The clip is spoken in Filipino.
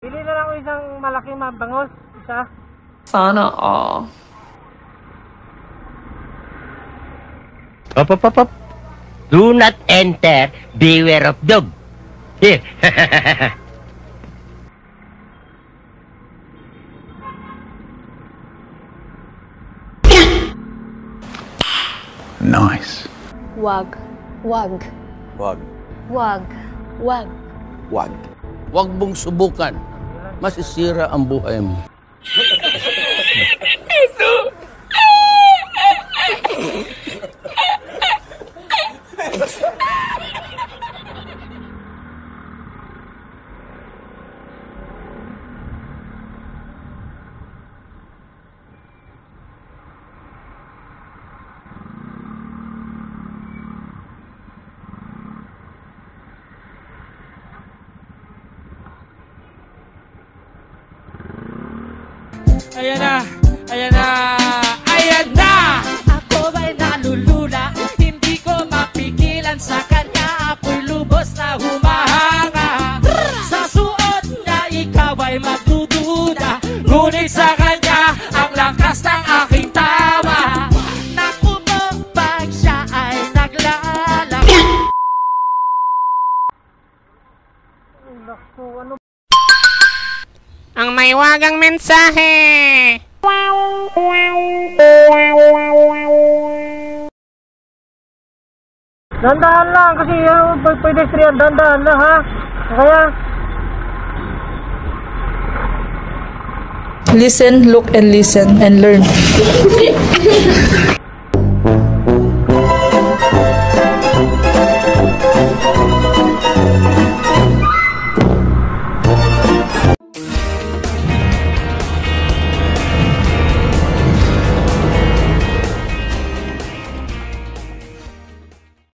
Pili na lang ako isang malaking mabangos. Isa. Sana all. Op. Do not enter. Beware of dog. Here. Nice. Wag. Wag. Wag. Wag. Wag. Wag. Wag mong subukan. Masisira ang buhay mo. Ayan na! Ayan na! Ayan na! Ako ba'y nalulula? Hindi ko mapigilan sa kanya. Ako'y lubos na humahanga. Sa suot niya, ikaw ay magdududa. Ngunit sa kanya, ang lakas ng aking tama. Naku mo, pag siya ay naglalaki. Naku, ano? Ang may wagang mensahe. Dandahan lang kasi pedestrian, dandahan lang ha. Kaya Listen, look, and listen, and learn.